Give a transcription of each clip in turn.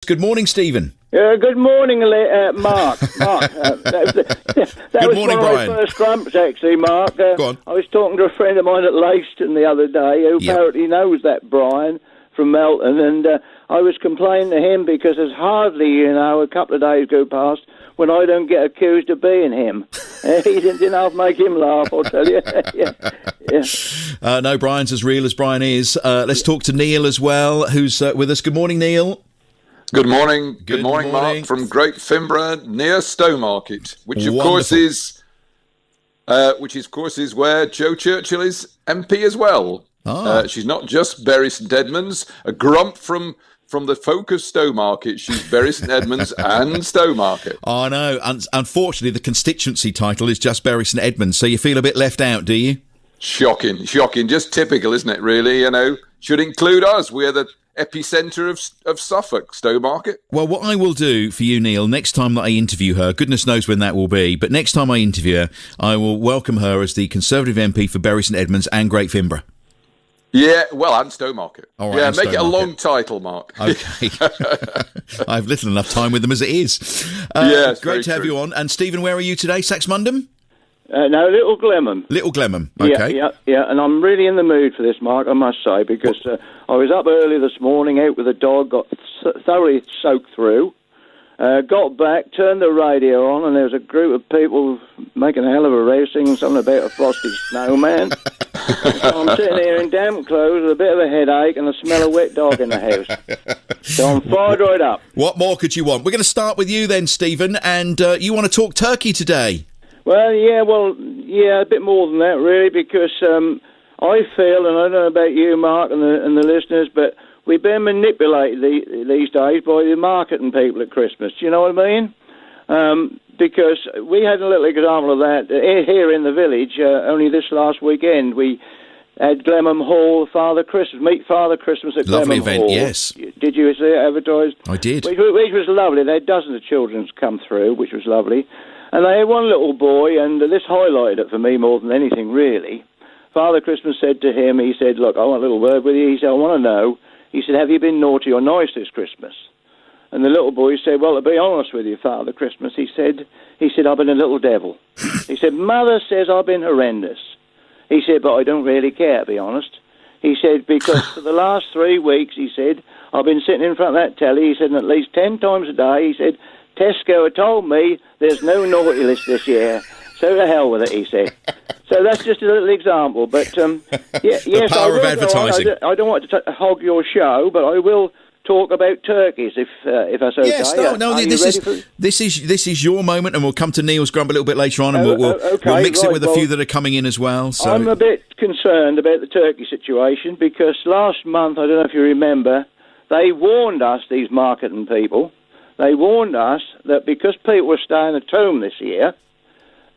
Good morning, Stephen. Good morning, Mark. That Good was morning, one of Brian. my first grumps, actually, Mark. Go on. I was talking to a friend of mine at Leyston the other day who apparently knows that Brian from Melton, and I was complaining to him because there's hardly, a couple of days go past when I don't get accused of being him. He didn't half make him laugh, I'll tell you. Yeah. No, Brian's as real as Brian is. Let's talk to Neil as well, who's with us. Good morning, Neil. Good morning. Good morning, morning. Mark, from Great Fimbra near Stowmarket, which of course is where Joe Churchill is MP as well. She's not just Bury St Edmunds, a grump from the folk of Stowmarket. She's Bury St Edmunds and Stowmarket. Oh, no. Unfortunately, the constituency title is just Bury St Edmunds, so you feel a bit left out, do you? Shocking. Just typical, isn't it, really? Should include us. We're the epicentre of Suffolk, Stowmarket. Well, what I will do for you, Neil, next time that I interview her, goodness knows when that will be, but next time I interview her, I will welcome her as the Conservative MP for Bury St Edmunds and Great Fimbra. Yeah, well, and Stowmarket. All right, yeah, and make it a Stowmarket. long title, Mark. Okay. I have little enough time with them as it is. Yes, great to have true. you on. And Stephen, where are you today? Saxmundham? No, Little Glenham. Little Glenham, okay. Yeah, and I'm really in the mood for this, Mark, I must say, because I was up early this morning, out with the dog, got thoroughly soaked through, got back, turned the radio on, and there was a group of people making a hell of a race, singing something about a frosty snowman. So I'm sitting here in damp clothes with a bit of a headache and the smell of wet dog in the house. So I'm fired right up. What more could you want? We're going to start with you then, Stephen, and you want to talk turkey today? Well, a bit more than that, really, because I feel, and I don't know about you, Mark, and the listeners, but we've been manipulated these days by the marketing people at Christmas. Do you know what I mean? Because we had a little example of that here in the village only this last weekend. We had Glenham Hall, Meet Father Christmas at Lovely Glenham event, Hall. yes. Did you see it advertised? I did. Which was lovely. They had dozens of children come through, which was lovely. And they had one little boy, and this highlighted it for me more than anything, really. Father Christmas said to him, he said, look, I want a little word with you. He said, I want to know. He said, have you been naughty or nice this Christmas? And the little boy said, well, to be honest with you, Father Christmas, he said, I've been a little devil. He said, Mother says I've been horrendous. He said, but I don't really care, to be honest. He said, because for the last 3 weeks, he said, I've been sitting in front of that telly, he said, at least 10 times a day, he said, Tesco had told me there's no naughty list this year, so to hell with it, he said. So that's just a little example, but yes, power of advertising. I don't want to hog your show, but I will talk about turkeys if that's okay. Yes, this is your moment, and we'll come to Neil's grump a little bit later on, and we'll mix it with a few that are coming in as well. So I'm a bit concerned about the turkey situation because last month, I don't know if you remember, they warned us, these marketing people. They warned us that because people were staying at home this year,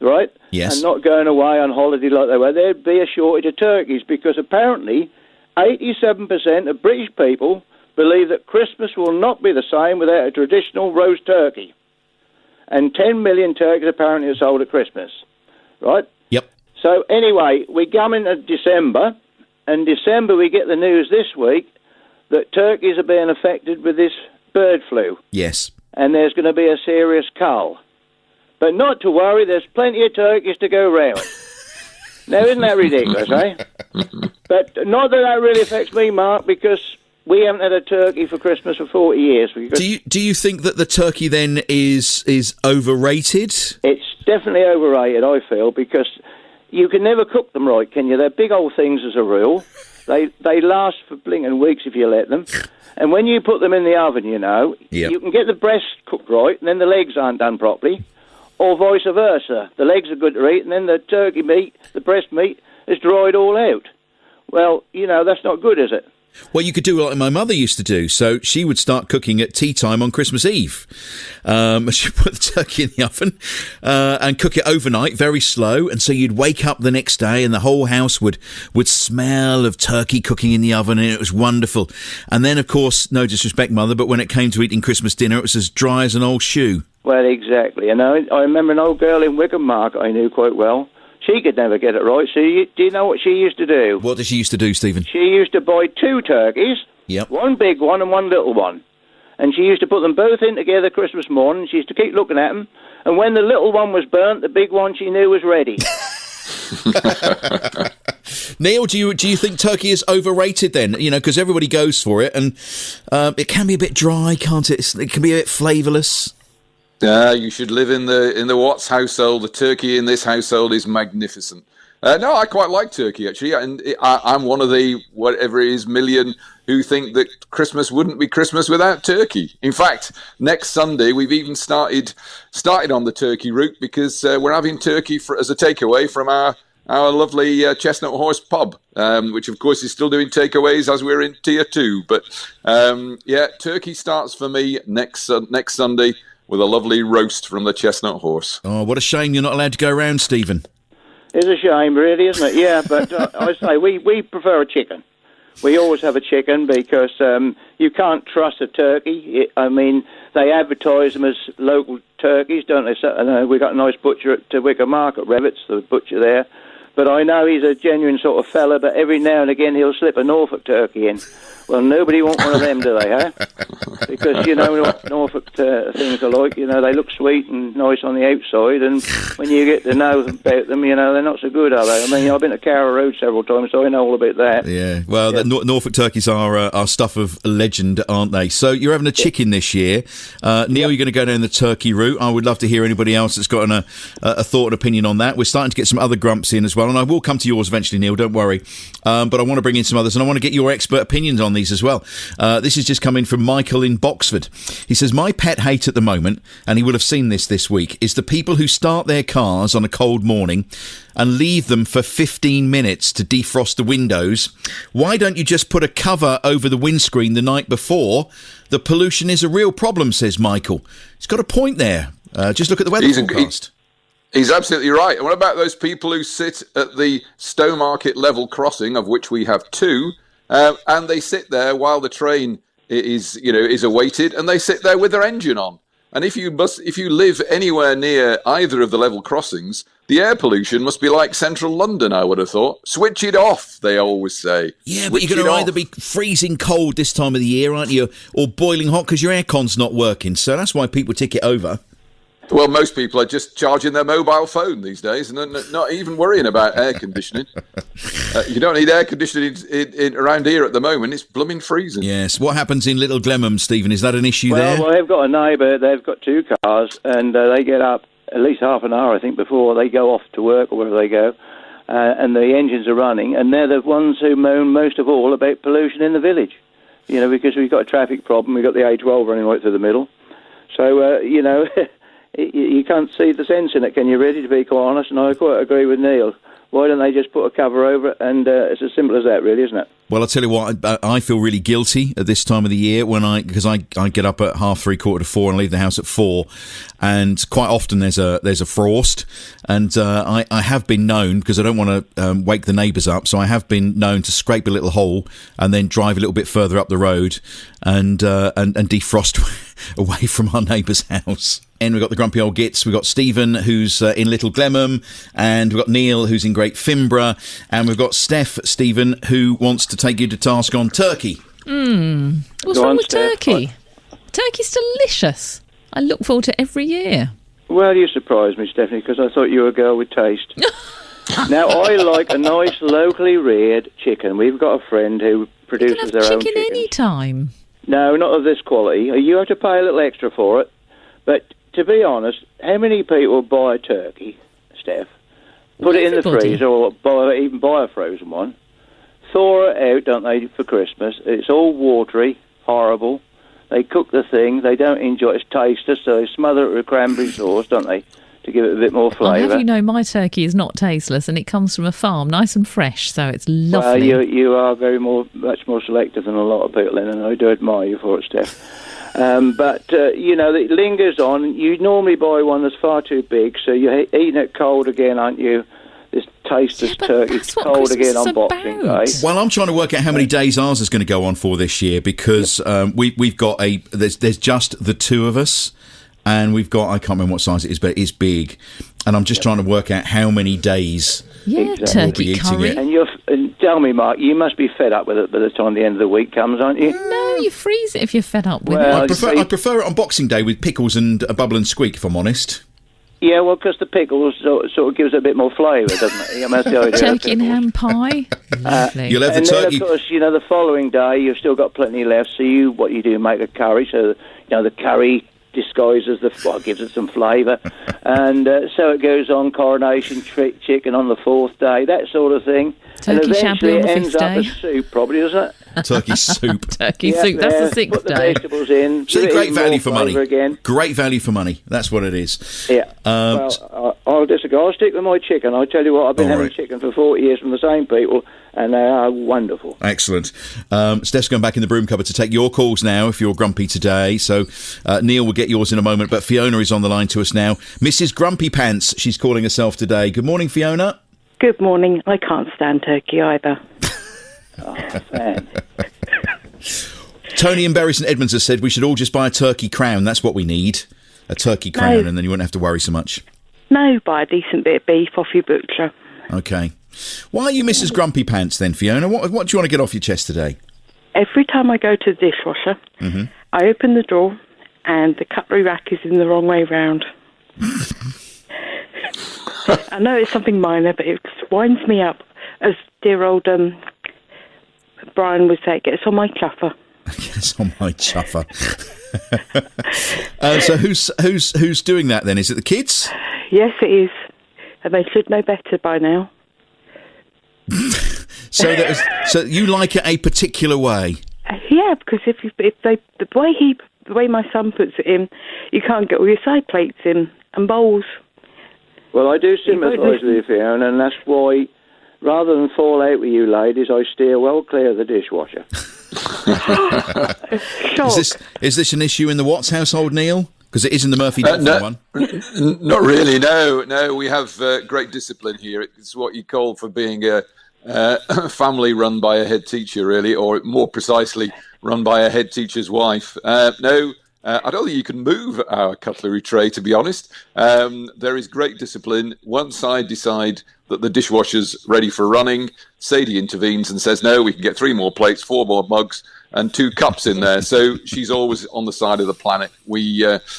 right, yes, and not going away on holiday like they were, there'd be a shortage of turkeys because apparently 87% of British people believe that Christmas will not be the same without a traditional roast turkey. And 10 million turkeys apparently are sold at Christmas, right? Yep. So anyway, we come into December, and December we get the news this week that turkeys are being affected with this bird flu. Yes. And there's going to be a serious cull. But not to worry, there's plenty of turkeys to go round. Now, isn't that ridiculous, eh? But not that really affects me, Mark, because we haven't had a turkey for Christmas for 40 years. Do you think that the turkey then is overrated? It's definitely overrated, I feel, because you can never cook them right, can you? They're big old things as a rule. They last for blinking weeks if you let them. And when you put them in the oven, you can get the breast cooked right, and then the legs aren't done properly, or vice versa. The legs are good to eat, and then the turkey meat, the breast meat, is dried all out. Well, that's not good, is it? Well, you could do like my mother used to do. So she would start cooking at tea time on Christmas Eve. She'd put the turkey in the oven and cook it overnight, very slow. And so you'd wake up the next day and the whole house would smell of turkey cooking in the oven, and it was wonderful. And then, of course, no disrespect, Mother, but when it came to eating Christmas dinner, it was as dry as an old shoe. Well, exactly. And I remember an old girl in Wickham, Mark, I knew quite well. She could never get it right. So do you know what she used to do? What did she used to do, Stephen? She used to buy 2 turkeys, Yep. one big one and one little one. And she used to put them both in together Christmas morning. She used to keep looking at them. And when the little one was burnt, the big one she knew was ready. Neil, do you think turkey is overrated then? You know, because everybody goes for it, and it can be a bit dry, can't it? It can be a bit flavourless. You should live in the Watts household. The turkey in this household is magnificent. No, I quite like turkey, actually, and I'm one of the whatever it is million who think that Christmas wouldn't be Christmas without turkey. In fact, next Sunday we've even started on the turkey route, because we're having turkey as a takeaway from our lovely Chestnut Horse pub, which of course is still doing takeaways as we're in Tier 2. But turkey starts for me next Sunday with a lovely roast from the Chestnut Horse. Oh, what a shame you're not allowed to go around, Stephen. It's a shame, really, isn't it? Yeah, but I say we prefer a chicken. We always have a chicken because you can't trust a turkey. I mean, they advertise them as local turkeys, don't they? So, we got a nice butcher at Wicker Market, Revitts, the butcher there. But I know he's a genuine sort of fella, but every now and again he'll slip a Norfolk turkey in. Well, nobody wants one of them, do they, huh? Because, you know what Norfolk things are like. You know, they look sweet and nice on the outside, and when you get to know about them, you know, they're not so good, are they? I mean, I've been to Carrow Road several times, so I know all about that. Yeah, well, yeah. Norfolk turkeys are stuff of legend, aren't they? So you're having a chicken this year. Neil, you're going to go down the turkey route. I would love to hear anybody else that's got a thought and opinion on that. We're starting to get some other grumps in as well, and I will come to yours eventually, Neil, don't worry. But I want to bring in some others, and I want to get your expert opinions on these as well. This is just coming from Michael in Boxford. He says, my pet hate at the moment, and he will have seen this week, is the people who start their cars on a cold morning and leave them for 15 minutes to defrost the windows. Why don't you just put a cover over the windscreen the night before? The pollution is a real problem, says Michael. He's got a point there. Just look at the weather forecast. He's absolutely right. And what about those people who sit at the Stowmarket level crossing, of which we have two, and they sit there while the train is awaited, and they sit there with their engine on? And if you live anywhere near either of the level crossings, the air pollution must be like central London, I would have thought. Switch it off, they always say. Yeah, but you're going to either be freezing cold this time of the year, aren't you, or boiling hot because your aircon's not working. So that's why people tick it over. Well, most people are just charging their mobile phone these days and not even worrying about air conditioning. You don't need air conditioning around here at the moment. It's blooming freezing. Yes. What happens in Little Glenham, Stephen? Is that an issue there? Well, they've got a neighbour. They've got two cars, and they get up at least half an hour, I think, before they go off to work or wherever they go, and the engines are running, and they're the ones who moan most of all about pollution in the village. You know, because we've got a traffic problem. We've got the A12 running right through the middle. So, you can't see the sense in it, can you, really, to be quite honest? And I quite agree with Neil. Why don't they just put a cover over it? And it's as simple as that, really, isn't it? Well, I'll tell you what, I feel really guilty at this time of the year because I get up at 3:30, 4:30 and leave the house at 4, and quite often there's a frost, and I have been known, because I don't want to wake the neighbours up, so I have been known to scrape a little hole and then drive a little bit further up the road and defrost away from our neighbour's house. And we've got the grumpy old Gits, we've got Stephen, who's in Little Glenham, and we've got Neil, who's in Great Fimbra, and we've got Stephen, who wants to take you to task on turkey. What's wrong with turkey? Turkey's delicious. I look forward to it every year. Well, you surprised me, Stephanie, because I thought you were a girl with taste. Now, I like a nice locally reared chicken. We've got a friend who produces their own chicken. Chicken any time. No, not of this quality. You have to pay a little extra for it. But to be honest, how many people buy a turkey, Steph, put it in the freezer, or even buy a frozen one, thaw it out, don't they, for Christmas? It's all watery, horrible. They cook the thing, they don't enjoy it, it's tasteless, so they smother it with cranberry sauce, don't they, to give it a bit more flavour. I'll have you know, my turkey is not tasteless, and it comes from a farm, nice and fresh, so it's lovely. Well, you are much more selective than a lot of people, and I do admire you for it, Steph. But it lingers on. You normally buy one that's far too big, so you're eating it cold again, aren't you? This tasteless turkey cold again on Boxing Day. Well, I'm trying to work out how many days ours is going to go on for this year, because we've got there's just the two of us, and we've got, I can't remember what size it is, but it's big, and I'm just trying to work out how many days. Yeah, turkey curry. And tell me, Mark, you must be fed up with it by the time the end of the week comes, aren't you? No, No, you freeze it if you're fed up with Well, it. I prefer it on Boxing Day with pickles and a bubble and squeak, if I'm honest. Yeah, well, because the pickles sort of gives it a bit more flavour, doesn't it? I mean, that's the idea. Turkey and ham pie. Lovely. You'll have the And turkey. then, of course, the following day you've still got plenty left. So what you do, make a curry. So the curry disguises gives it some flavour, and so it goes on. Coronation chicken on the fourth day, that sort of thing. Turkey and shampoo eventually on the it fifth ends up day. as soup, probably, doesn't it? Turkey soup. Turkey soup. That's the sixth Put the day. vegetables in. See, give it great even value more for money. flavour again. Great value for money. That's what it is. Yeah. I'll disagree. I'll stick with my chicken. I tell you what, I've been All having right. chicken for 40 years from the same people, and they are wonderful. Excellent. Steph's going back in the broom cupboard to take your calls now if you're grumpy today. So Neil will get yours in a moment, but Fiona is on the line to us now. Mrs. Grumpy Pants, she's calling herself today. Good morning, Fiona. Good morning. I can't stand turkey either. Oh, man. Tony in Bury St Edmunds has said we should all just buy a turkey crown. That's what we need. A turkey crown, and then you won't have to worry so much. No, buy a decent bit of beef off your butcher. Okay. Why are you Mrs. Grumpy Pants then, Fiona? What do you want to get off your chest today? Every time I go to the dishwasher, I open the drawer and the cutlery rack is in the wrong way round. I know it's something minor, but it winds me up. As dear old Brian would say, it gets on my chuffer. It's on my chuffer. So who's doing that then? Is it the kids? Yes, it is. And they should know better by now. So you like it a particular way? Yeah, because the way my son puts it in, you can't get all your side plates in and bowls. Well, I do sympathise with you, Fiona, and that's why, rather than fall out with you ladies, I steer well clear of the dishwasher. Is this an issue in the Watts household, Neil? Because it is in the Murphy Dolphin one. Not really. No. We have great discipline here. It's what you call for being a family run by a head teacher, really, or more precisely, run by a head teacher's wife. No. I don't think you can move our cutlery tray, to be honest. There is great discipline. Once I decide that the dishwasher's ready for running, Sadie intervenes and says, no, we can get 3 more plates, 4 more mugs, and 2 cups in there. So she's always on the side of the planet.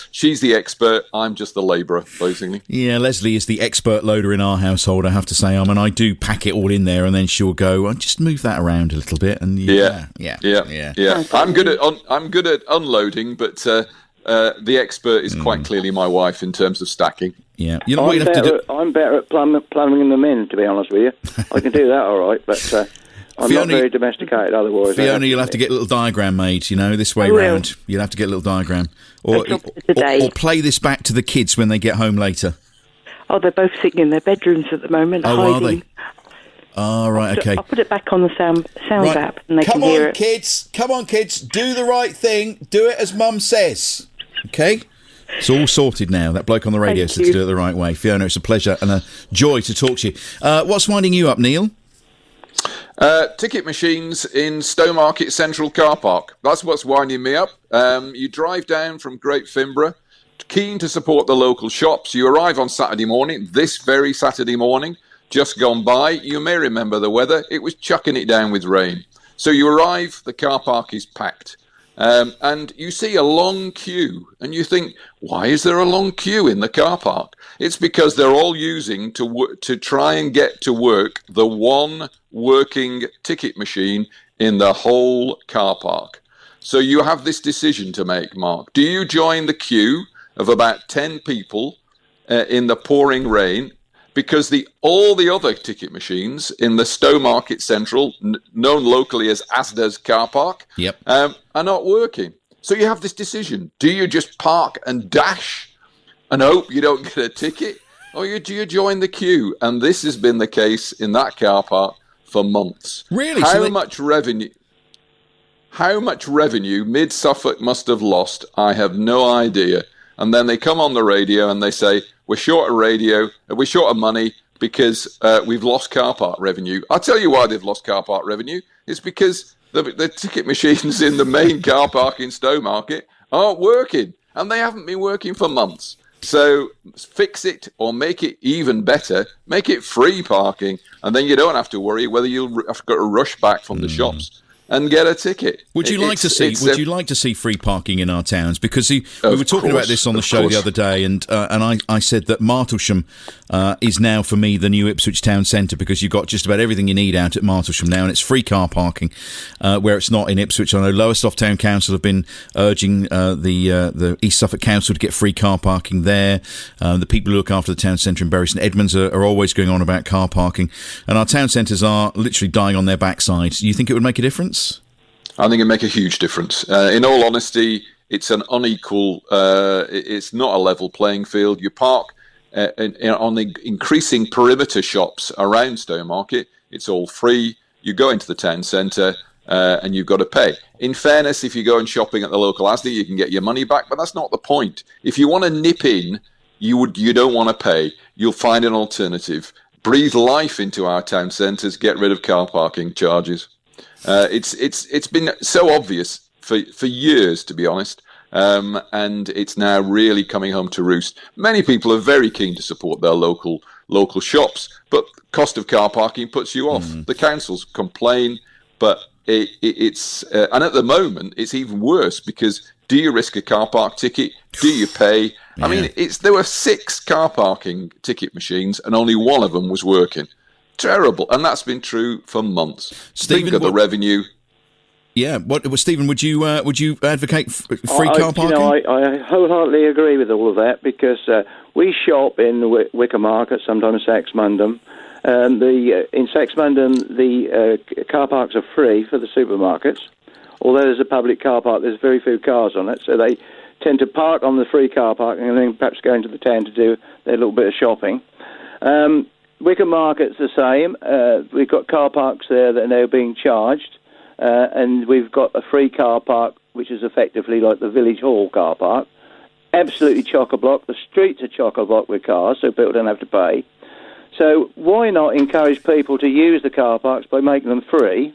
She's the expert. I'm just the labourer, basically. Yeah, Leslie is the expert loader in our household, I have to say. I do pack it all in there, and then she'll go, I'll just move that around a little bit. And yeah. I'm good at unloading, but the expert is quite clearly my wife in terms of stacking. Yeah, you know what you'd have to do. I'm better at plumbing them in, to be honest with you. I can do that all right, but I'm Fiona, not very domesticated otherwise. Fiona, you'll have to get a little diagram made, this way round. You'll have to get a little diagram. Or play this back to the kids when they get home later. Oh, they're both sitting in their bedrooms at the moment. Oh, hiding. are they? Oh, right, okay. I'll put it back on the sound Right. app and they can hear it. Come on, kids. Do the right thing. Do it as Mum says. Okay? It's all sorted now. That bloke on the radio said to do it the right way. Fiona, it's a pleasure and a joy to talk to you. What's winding you up, Neil? Ticket machines in Stowmarket Central Car Park. That's what's winding me up. You drive down from Great Fimbra, keen to support the local shops. You arrive on Saturday morning, this very Saturday morning, just gone by. You may remember the weather. It was chucking it down with rain. So you arrive, the car park is packed. And you see a long queue, and you think, why is there a long queue in the car park? It's because they're all using to try and get to work the one working ticket machine in the whole car park. So you have this decision to make, Mark. Do you join the queue of about 10 people in the pouring rain? Because all the other ticket machines in the Stowmarket Central, known locally as Asda's car park, are not working. So you have this decision. Do you just park and dash and hope you don't get a ticket? Or do you join the queue? And this has been the case in that car park for months. Really? How much revenue Mid-Suffolk must have lost, I have no idea. And then they come on the radio and they say, we're short of money because we've lost car park revenue. I'll tell you why they've lost car park revenue. It's because the ticket machines in the main car park in Stowmarket aren't working, and they haven't been working for months. So fix it or make it even better. Make it free parking, and then you don't have to worry whether you'll have got to rush back from the shops. and get a ticket. Would you like to see free parking in our towns? Because we were talking about this on the show the other day, and I said that Martlesham is now for me the new Ipswich town centre, because you've got just about everything you need out at Martlesham now, and it's free car parking where it's not in Ipswich. I know Lowestoft Town Council have been urging the East Suffolk Council to get free car parking there. The people who look after the town centre in Bury St Edmunds are always going on about car parking, and our town centres are literally dying on their backside. Do you think it would make a difference? I think it'd make a huge difference. In all honesty, it's an unequal, it's not a level playing field. You park on the increasing perimeter shops around Stowmarket, it's all free. You go into the town centre and you've got to pay. In fairness, if you go and shopping at the local Asda, you can get your money back, but that's not the point. If you want to nip in, you don't want to pay. You'll find an alternative. Breathe life into our town centres, get rid of car parking charges. It's been so obvious for years, to be honest, and it's now really coming home to roost. Many people are very keen to support their local shops, but cost of car parking puts you off. The councils complain, but it's and at the moment it's even worse, because do you risk a car park ticket? Do you pay? Yeah. I mean, there were 6 car parking ticket machines and only one of them was working. Terrible, and that's been true for months. Stephen, think of the revenue. Yeah, Stephen? Would you advocate free car parking? I wholeheartedly agree with all of that, because we shop in Wicker Market, sometimes Saxmundham. In Saxmundham, the car parks are free for the supermarkets. Although there's a public car park, there's very few cars on it, so they tend to park on the free car park and then perhaps go into the town to do their little bit of shopping. Wicker Market's the same. We've got car parks there that are now being charged, and we've got a free car park, which is effectively like the Village Hall car park. Absolutely chock-a-block. The streets are chock-a-block with cars, so people don't have to pay. So why not encourage people to use the car parks by making them free,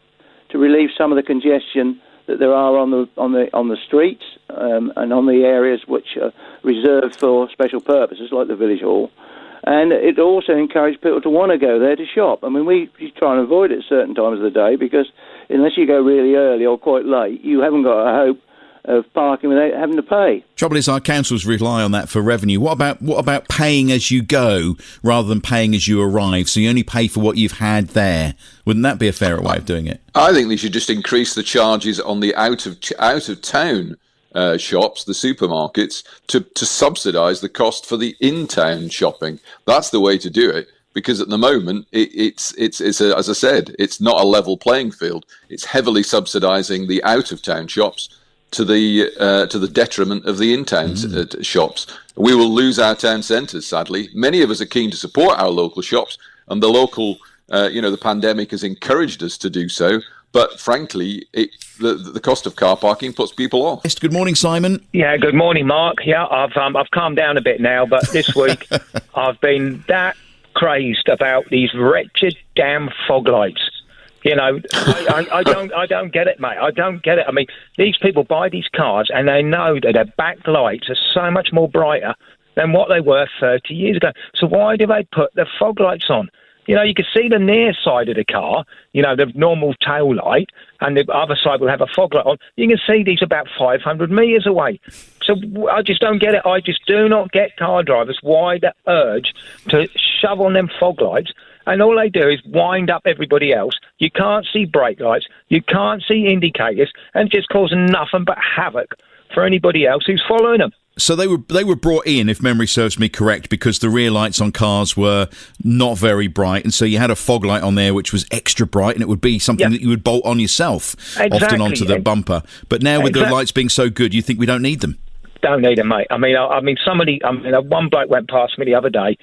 to relieve some of the congestion that there are on the streets and on the areas which are reserved for special purposes, like the Village Hall. And it also encouraged people to want to go there to shop. I mean, we try and avoid it at certain times of the day, because unless you go really early or quite late, you haven't got a hope of parking without having to pay. Trouble is, our councils rely on that for revenue. What about paying as you go rather than paying as you arrive? So you only pay for what you've had there. Wouldn't that be a fairer way of doing it? I think they should just increase the charges on the out of town shops, the supermarkets, to subsidise the cost for the in-town shopping. That's the way to do it, because at the moment it's as I said, it's not a level playing field. It's heavily subsidising the out-of-town shops to the detriment of the in-town shops. We will lose our town centres, sadly. Many of us are keen to support our local shops, and the local, the pandemic has encouraged us to do so. But frankly, the cost of car parking puts people off. Yes, good morning, Simon. Yeah, good morning, Mark. Yeah, I've calmed down a bit now, but this week I've been that crazed about these wretched damn fog lights. You know, I don't get it, mate. I don't get it. I mean, these people buy these cars and they know that their backlights are so much more brighter than what they were 30 years ago. So why do they put the fog lights on? You know, you can see the near side of the car, you know, the normal tail light, and the other side will have a fog light on. You can see these about 500 metres away. So I just don't get it. I just do not get car drivers why the urge to shove on them fog lights, and all they do is wind up everybody else. You can't see brake lights, you can't see indicators, and just causing nothing but havoc for anybody else who's following them. So they were brought in, if memory serves me correct, because the rear lights on cars were not very bright, and so you had a fog light on there which was extra bright, and it would be something that you would bolt on yourself, often onto the bumper. But now with the lights being so good, you think we don't need them? Don't need them, mate. I mean, one bloke went past me the other day,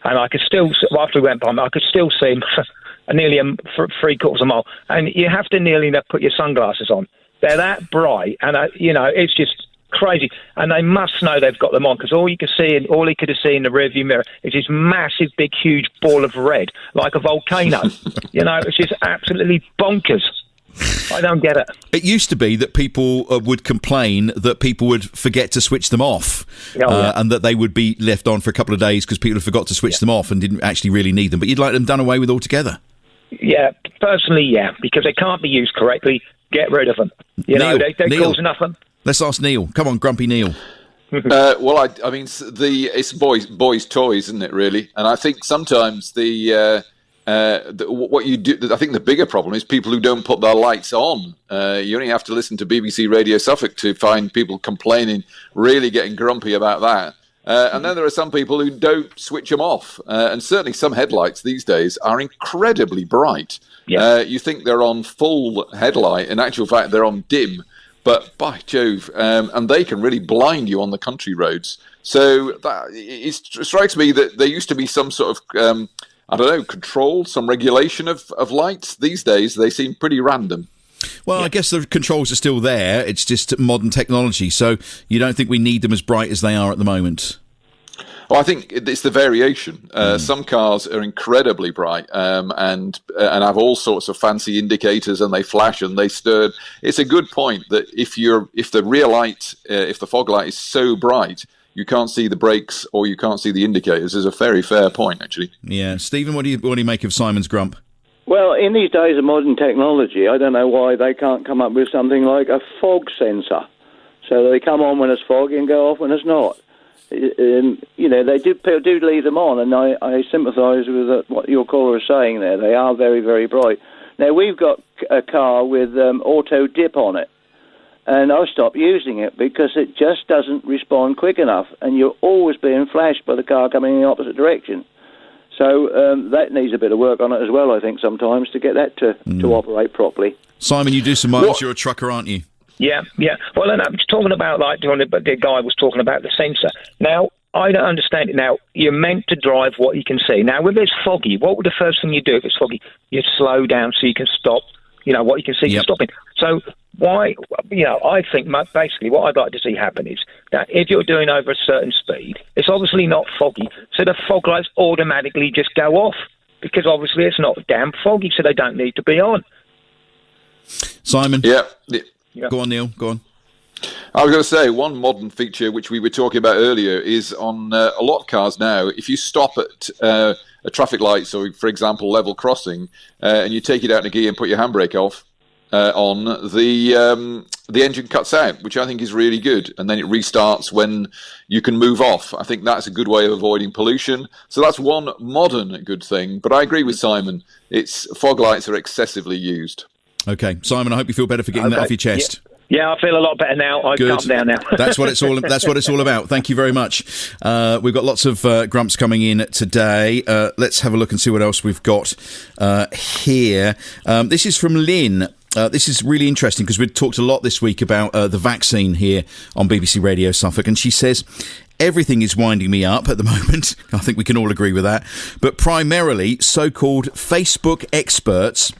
and I could still, after he went by me, I could still see him nearly 3/4 of a mile, and you have to nearly put your sunglasses on. They're that bright, and it's just crazy, and they must know they've got them on, because all he could have seen in the rearview mirror is this massive, big, huge ball of red, like a volcano. It's just absolutely bonkers. I don't get it. It used to be that people would complain that people would forget to switch them off, and that they would be left on for a couple of days because people had forgot to switch them off and didn't actually really need them. But you'd like them done away with altogether? Yeah, personally, yeah, because they can't be used correctly. get rid of them. You know, they cause nothing. Let's ask Neil. Come on, grumpy Neil. Well, I mean, it's boys' toys, isn't it? Really, and I think sometimes what you do. I think the bigger problem is people who don't put their lights on. You only have to listen to BBC Radio Suffolk to find people complaining, really getting grumpy about that. And then there are some people who don't switch them off. And certainly some headlights these days are incredibly bright. Yeah. You think they're on full headlight. In actual fact, they're on dim. But by Jove, and they can really blind you on the country roads. So it strikes me that there used to be some sort of, control, some regulation of lights. These days, they seem pretty random. Well, I guess the controls are still there. It's just modern technology. So you don't think we need them as bright as they are at the moment? Well, I think it's the variation. Some cars are incredibly bright and have all sorts of fancy indicators, and they flash and they stir. It's a good point that if the rear light, if the fog light is so bright, you can't see the brakes or you can't see the indicators. Is a very fair point, actually. Yeah, Stephen, what do you make of Simon's grump? Well, in these days of modern technology, I don't know why they can't come up with something like a fog sensor, so they come on when it's foggy and go off when it's not. They do leave them on, and I sympathise with what your caller is saying there. They are very, very bright. Now, we've got a car with auto dip on it, and I stopped using it because it just doesn't respond quick enough, and you're always being flashed by the car coming in the opposite direction. So that needs a bit of work on it as well, I think, sometimes, to get that to operate properly. Simon, you do some miles. You're a trucker, aren't you? Yeah. Well, and I'm talking about, the guy was talking about the sensor. Now, I don't understand it. Now, you're meant to drive what you can see. Now, if it's foggy, what would the first thing you do if it's foggy? You slow down so you can stop. What you can see, you're stopping. So why, I think basically what I'd like to see happen is that if you're doing over a certain speed, it's obviously not foggy, so the fog lights automatically just go off, because obviously it's not damn foggy, so they don't need to be on. Simon? Yeah. Go on, Neil, go on. I was going to say, one modern feature which we were talking about earlier is on a lot of cars now, if you stop at a traffic light, so for example, level crossing, and you take it out in a gear and put your handbrake off, on, the engine cuts out, which I think is really good, and then it restarts when you can move off. I think that's a good way of avoiding pollution. So that's one modern good thing, but I agree with Simon. Fog lights are excessively used. Okay, Simon, I hope you feel better for getting that off your chest. Yeah, I feel a lot better now. I've calmed down now. That's what it's all about. Thank you very much. We've got lots of grumps coming in today. Let's have a look and see what else we've got here. This is from Lynn. This is really interesting because we've talked a lot this week about the vaccine here on BBC Radio Suffolk, and she says, everything is winding me up at the moment. I think we can all agree with that. But primarily so-called Facebook experts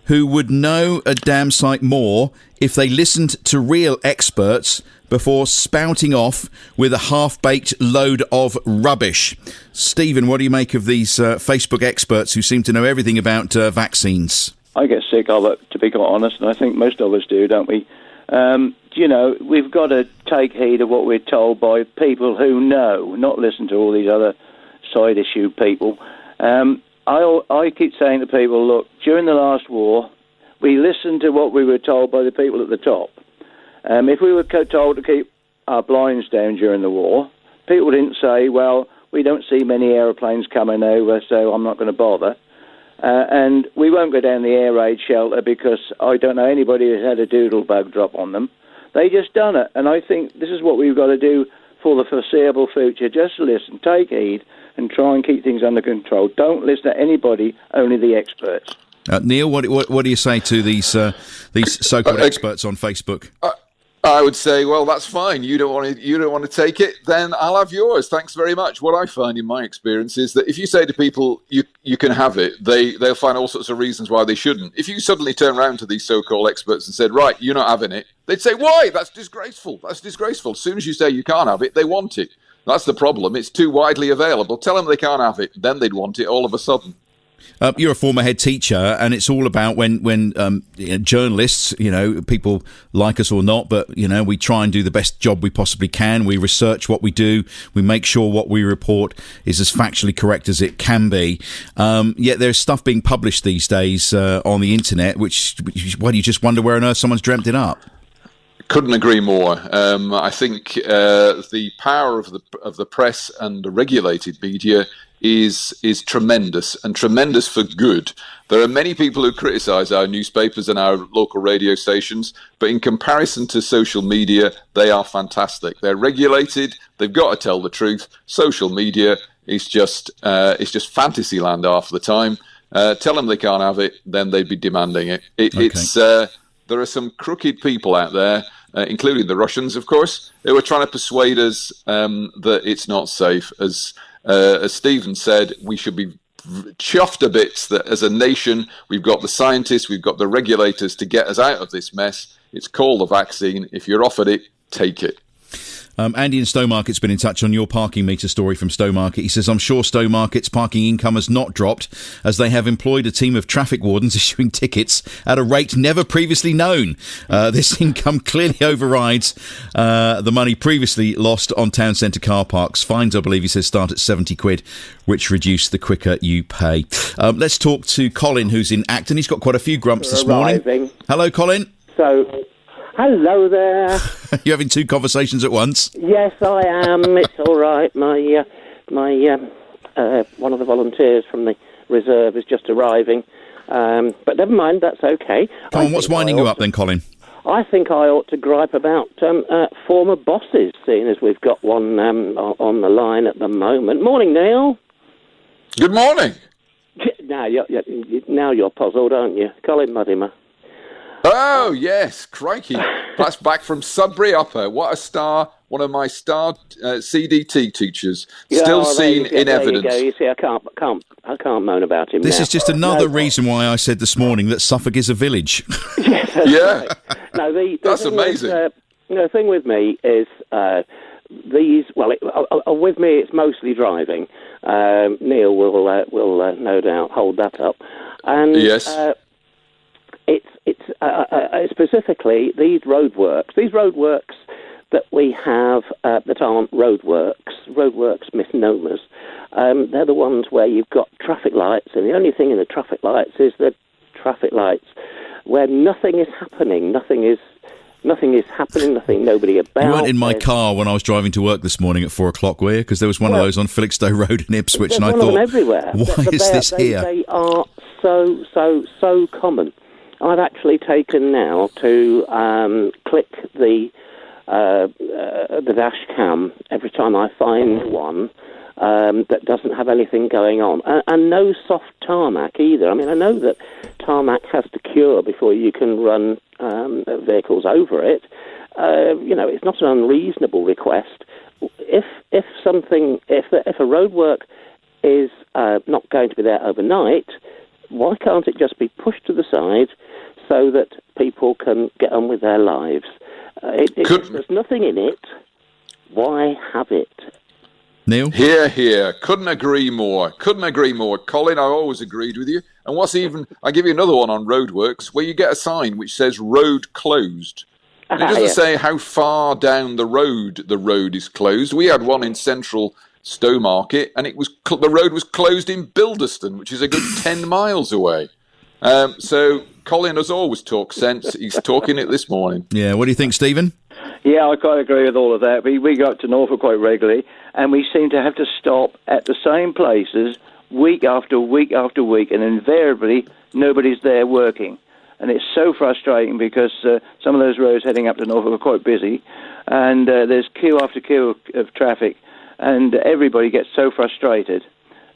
who would know a damn sight more if they listened to real experts before spouting off with a half-baked load of rubbish. Stephen, what do you make of these Facebook experts who seem to know everything about vaccines? I get sick of it, to be quite honest, and I think most of us do, don't we? We've got to take heed of what we're told by people who know, not listen to all these other side-issue people. I keep saying to people, look, during the last war, we listened to what we were told by the people at the top. If we were told to keep our blinds down during the war, people didn't say, well, we don't see many aeroplanes coming over, so I'm not going to bother. And we won't go down the air raid shelter because I don't know anybody who's had a doodle bug drop on them. They just done it. And I think this is what we've got to do for the foreseeable future. Just listen, take heed, and try and keep things under control. Don't listen to anybody, only the experts. Neil, what do you say to these so-called experts on Facebook? I would say, well, that's fine. You don't want to take it, then I'll have yours. Thanks very much. What I find in my experience is that if you say to people you can have it, they'll find all sorts of reasons why they shouldn't. If you suddenly turn around to these so-called experts and said, right, you're not having it, they'd say, why? That's disgraceful. That's disgraceful. As soon as you say you can't have it, they want it. That's the problem. It's too widely available. Tell them they can't have it, then they'd want it all of a sudden. You're a former head teacher, and it's all about when journalists, people like us or not, but, we try and do the best job we possibly can. We research what we do. We make sure what we report is as factually correct as it can be. Yet there's stuff being published these days on the internet, which you just wonder where on earth someone's dreamt it up. Couldn't agree more. I think the power of the press and the regulated media is tremendous, and tremendous for good. There are many people who criticise our newspapers and our local radio stations, but in comparison to social media, they are fantastic. They're regulated. They've got to tell the truth. Social media is just fantasy land half the time. Tell them they can't have it, then they'd be demanding it. There are some crooked people out there, including the Russians, of course, who are trying to persuade us that it's not safe. As Stephen said, we should be chuffed a bit that as a nation, we've got the scientists, we've got the regulators to get us out of this mess. It's called the vaccine. If you're offered it, take it. Andy in Stowmarket's been in touch on your parking meter story from Stowmarket. He says, I'm sure Stowmarket's parking income has not dropped, as they have employed a team of traffic wardens issuing tickets at a rate never previously known. This income clearly overrides the money previously lost on town centre car parks. Fines, I believe he says, start at £70, which reduce the quicker you pay. Let's talk to Colin, who's in Acton. He's got quite a few grumps this morning. Hello, Colin. Hello there. You're having two conversations at once? Yes, I am. It's all right. My one of the volunteers from the reserve is just arriving. But never mind, that's okay. Come on, what's winding you up then, Colin? I think I ought to gripe about former bosses, seeing as we've got one on the line at the moment. Morning, Neil. Good morning. Now you're puzzled, aren't you? Colin Muddimer. Oh, yes, crikey. That's back from Sudbury Upper. What a star. One of my star CDT teachers. Still seen in evidence. There you go. You see, I can't moan about him This now. is just another reason why I said this morning that Suffolk is a village. Yes, Yeah. Right. No, that's amazing. The thing with me is with me it's mostly driving. Neil will no doubt hold that up. And yes. It's specifically these roadworks that we have that aren't roadworks misnomers. They're the ones where you've got traffic lights, and the only thing in the traffic lights is the traffic lights where nothing is happening. Nothing is happening. Nobody about. You weren't in my car when I was driving to work this morning at 4 o'clock, were you? Because there was one of those on Felixstowe Road in Ipswich, and I thought, everywhere. Why is this here? They are so common. I've actually taken now to click the dash cam every time I find one that doesn't have anything going on. And no soft tarmac either. I mean, I know that tarmac has to cure before you can run vehicles over it. It's not an unreasonable request. If a roadwork is not going to be there overnight, why can't it just be pushed to the side so that people can get on with their lives? There's nothing in it. Why have it? Neil? Here. Couldn't agree more. Colin, I always agreed with you. And I'll give you another one on roadworks, where you get a sign which says road closed. And it doesn't say how far down the road is closed. We had one in central Stowmarket, and the road was closed in Bilderston, which is a good 10 miles away. So Colin has always talked sense. He's talking it this morning. Yeah, what do you think, Stephen? Yeah, I quite agree with all of that. We go up to Norfolk quite regularly, and we seem to have to stop at the same places week after week after week, and invariably nobody's there working. And it's so frustrating because some of those roads heading up to Norfolk are quite busy, and there's queue after queue of traffic, and everybody gets so frustrated.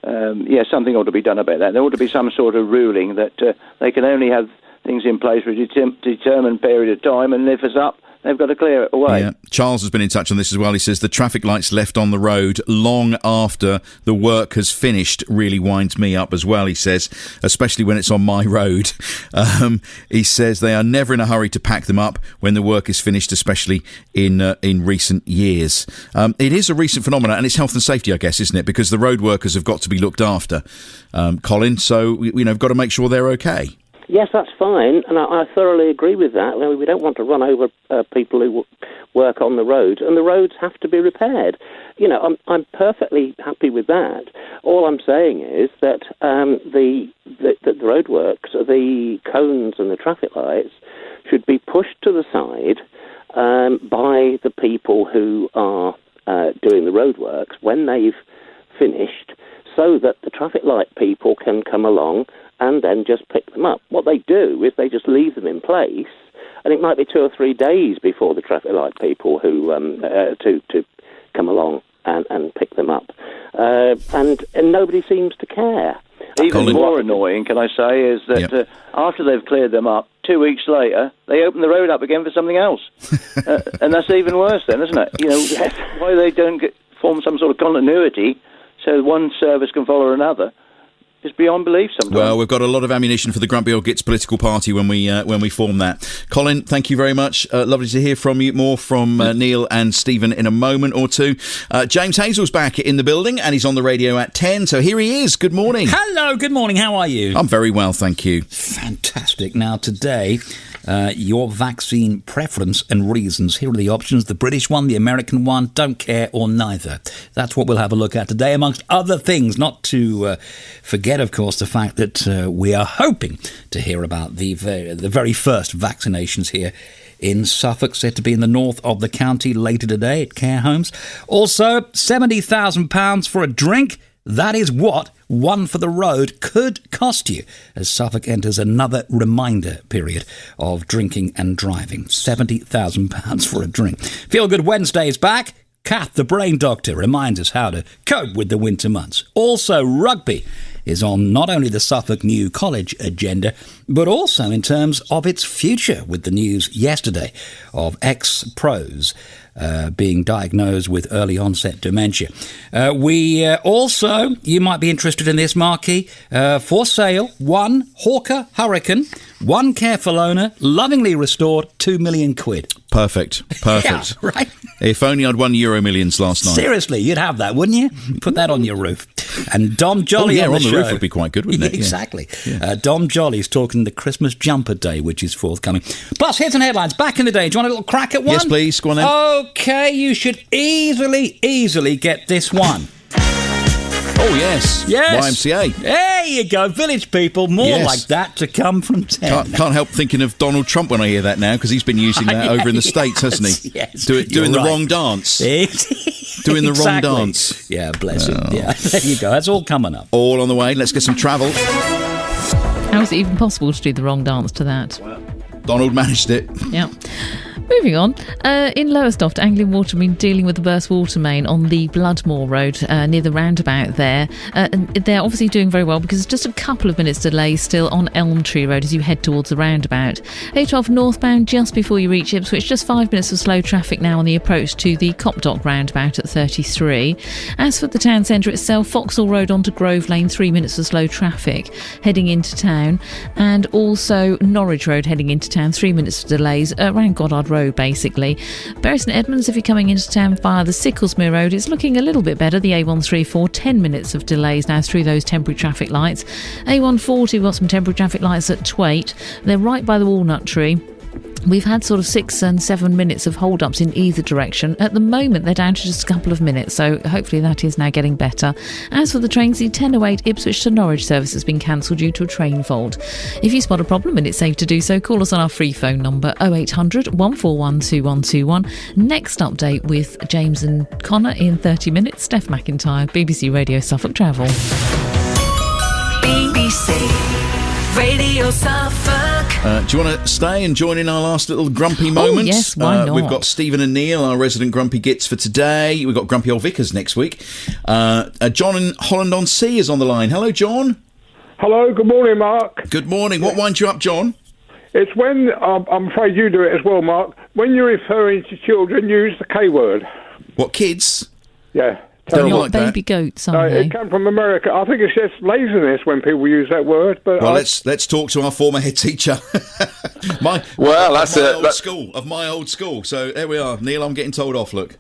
Something ought to be done about that. There ought to be some sort of ruling that they can only have things in place for a determined period of time, and if it's up, they've got to clear it away. Yeah. Charles has been in touch on this as well. He says the traffic lights left on the road long after the work has finished really winds me up as well, he says, especially when it's on my road. He says they are never in a hurry to pack them up when the work is finished, especially in recent years. It is a recent phenomenon, and it's health and safety, I guess, isn't it? Because the road workers have got to be looked after, Colin, so we've got to make sure they're okay. Yes, that's fine, and I thoroughly agree with that. We don't want to run over people who work on the roads, and the roads have to be repaired. I'm perfectly happy with that. All I'm saying is that the roadworks, the cones and the traffic lights should be pushed to the side by the people who are doing the roadworks when they've finished, so that the traffic light people can come along and then just pick them up. What they do is they just leave them in place, and it might be 2 or 3 days before the traffic light people who to come along and pick them up, and nobody seems to care. Even more annoying, can I say, is that after they've cleared them up, 2 weeks later, they open the road up again for something else, and that's even worse, then, isn't it? Why they don't form some sort of continuity so one service can follow another. It's beyond belief sometimes. Well, we've got a lot of ammunition for the Grumpy Old Gits political party when we form that. Colin, thank you very much. Lovely to hear from you. More from Neil and Stephen in a moment or two. James Hazel's back in the building, and he's on the radio at 10. So here he is. Good morning. Hello, good morning. How are you? I'm very well, thank you. Fantastic. Now, today, your vaccine preference and reasons. Here are the options. The British one, the American one, don't care, or neither. That's what we'll have a look at today, amongst other things. Not to forget, of course, the fact that we are hoping to hear about the very first vaccinations here in Suffolk, said to be in the north of the county later today at care homes. Also, £70,000 for a drink. That is what one for the road could cost you, as Suffolk enters another reminder period of drinking and driving. £70,000 for a drink. Feel Good Wednesday is back. Kath, the brain doctor, reminds us how to cope with the winter months. Also, rugby is on not only the Suffolk New College agenda, but also in terms of its future, with the news yesterday of ex-pros being diagnosed with early onset dementia. We also, you might be interested in this, Marquis, for sale, one Hawker Hurricane, one careful owner, lovingly restored, £2 million. Perfect. Yeah, right? If only I'd won Euro Millions last night. Seriously, you'd have that, wouldn't you? Put that on your roof. And Dom Jolly on the show. Roof would be quite good, wouldn't it? Exactly. Dom Jolly's talking the Christmas Jumper Day, which is forthcoming. Plus, here's some headlines. Back in the day, do you want a little crack at one? Yes, please. Go on then. Okay, you should easily get this one. Oh, yes. YMCA. There you go. Village people, more like that to come from town. Can't help thinking of Donald Trump when I hear that now, because he's been using that over in the States, hasn't he? Yes. Doing the wrong dance. Doing the wrong dance. Yeah, bless him. Yeah, there you go. That's all coming up. All on the way. Let's get some travel. How is it even possible to do the wrong dance to that? Well, Donald managed it. Yeah. Moving on, in Lowestoft, Anglian Water have been dealing with the burst water main on the Bloodmoor Road near the roundabout there. And they're obviously doing very well because it's just a couple of minutes delay still on Elm Tree Road as you head towards the roundabout. A12 northbound just before you reach Ipswich, just 5 minutes of slow traffic now on the approach to the Copdock roundabout at 33. As for the town centre itself, Vauxhall Road onto Grove Lane, 3 minutes of slow traffic heading into town. And also Norwich Road heading into town, 3 minutes of delays around Goddard Road basically. Bury St Edmunds, if you're coming into town via the Sicklesmere Road, it's looking a little bit better. The A134, 10 minutes of delays now through those temporary traffic lights. A140, we've got some temporary traffic lights at Thwaite. They're right by the Walnut Tree. We've had sort of 6 and 7 minutes of hold-ups in either direction. At the moment, they're down to just a couple of minutes, so hopefully that is now getting better. As for the trains, the 1008 Ipswich to Norwich service has been cancelled due to a train fault. If you spot a problem and it's safe to do so, call us on our free phone number 0800 141 2121. Next update with James and Connor in 30 minutes. Steph McIntyre, BBC Radio Suffolk Travel. BBC Radio Suffolk. Do you want to stay and join in our last little grumpy moments? Oh, yes, why not? We've got Stephen and Neil, our resident grumpy gits for today. We've got Grumpy Old Vickers next week. John in Holland-on-Sea is on the line. Hello, John. Hello, good morning, Mark. Good morning. What winds you up, John? It's when, I'm afraid you do it as well, Mark, when you're referring to children, use the K word. What, kids? Yeah. Don't terrible. like that. Baby goats, are It they? came from America. I think it's just laziness when people use that word. But Well, let's talk to our former head teacher. Of my old school. So there we are, Neil. I'm getting told off. Look.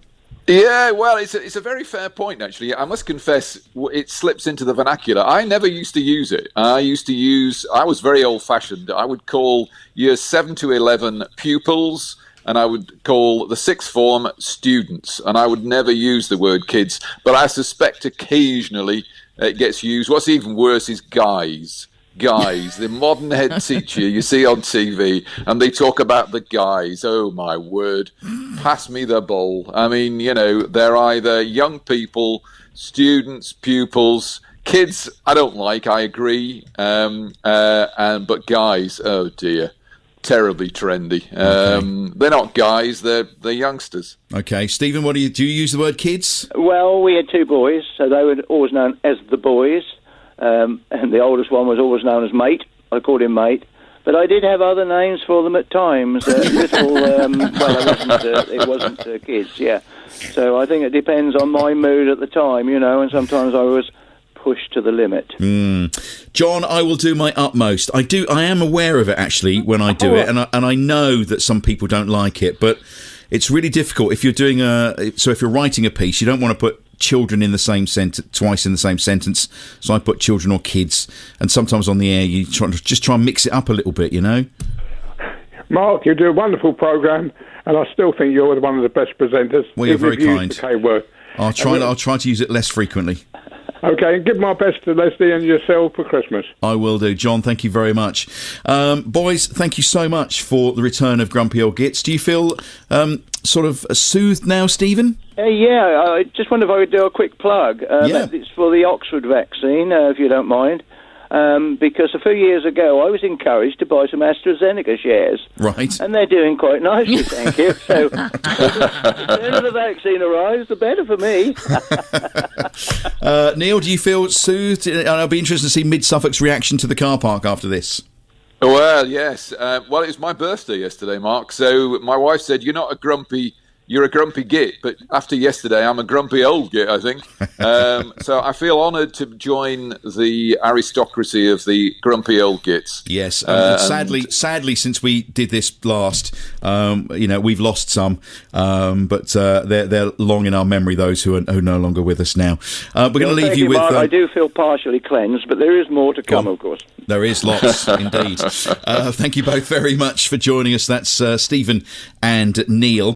Yeah, well, it's a very fair point, actually. I must confess, it slips into the vernacular. I never used to use it. I was very old-fashioned. I would call years 7 to 11 pupils, and I would call the sixth form students, and I would never use the word kids. But I suspect occasionally it gets used. What's even worse is guys. Guys, the modern head teacher you see on TV, and they talk about the guys. Oh, my word. Pass me the bowl. I mean, they're either young people, students, pupils, kids, I don't like, I agree. But guys, oh, dear. Terribly trendy. They're not guys, they're youngsters. Okay, Stephen, do you use the word kids? Well, we had 2 boys, so they were always known as the boys. And the oldest one was always known as Mate. I called him Mate. But I did have other names for them at times. It wasn't kids, yeah. So I think it depends on my mood at the time, and sometimes I was pushed to the limit. John, I will do my utmost. I am aware of it, actually, when I do it, and I know that some people don't like it, but it's really difficult. If you're if you're writing a piece, you don't want to put children in the same sentence twice in the same sentence, so I put children or kids, and sometimes on the air you try and mix it up a little bit, Mark, you do a wonderful programme, and I still think you're one of the best presenters. Well, you're very kind. The K word. I'll try to use it less frequently. Okay, and give my best to Leslie and yourself for Christmas. I will do. John, thank you very much. Boys, thank you so much for the return of Grumpy Old Gits. Do you feel sort of soothed now, Stephen? Yeah, I just wonder if I could do a quick plug. It's for the Oxford vaccine, if you don't mind. Because a few years ago I was encouraged to buy some AstraZeneca shares. Right. And they're doing quite nicely, thank you. So the sooner the vaccine arrives, the better for me. Neil, do you feel soothed? I'll be interested to see Mid-Suffolk's reaction to the car park after this. Well, yes. It was my birthday yesterday, Mark. So my wife said, you're a grumpy git, but after yesterday, I'm a grumpy old git, I think. So I feel honoured to join the aristocracy of the grumpy old gits. Yes, sadly, since we did this last, we've lost some, but they're long in our memory. Those who are no longer with us now. We're going to leave you with. Mark, I do feel partially cleansed, but there is more to come, of course. There is lots, indeed. Thank you both very much for joining us. That's Stephen and Neil.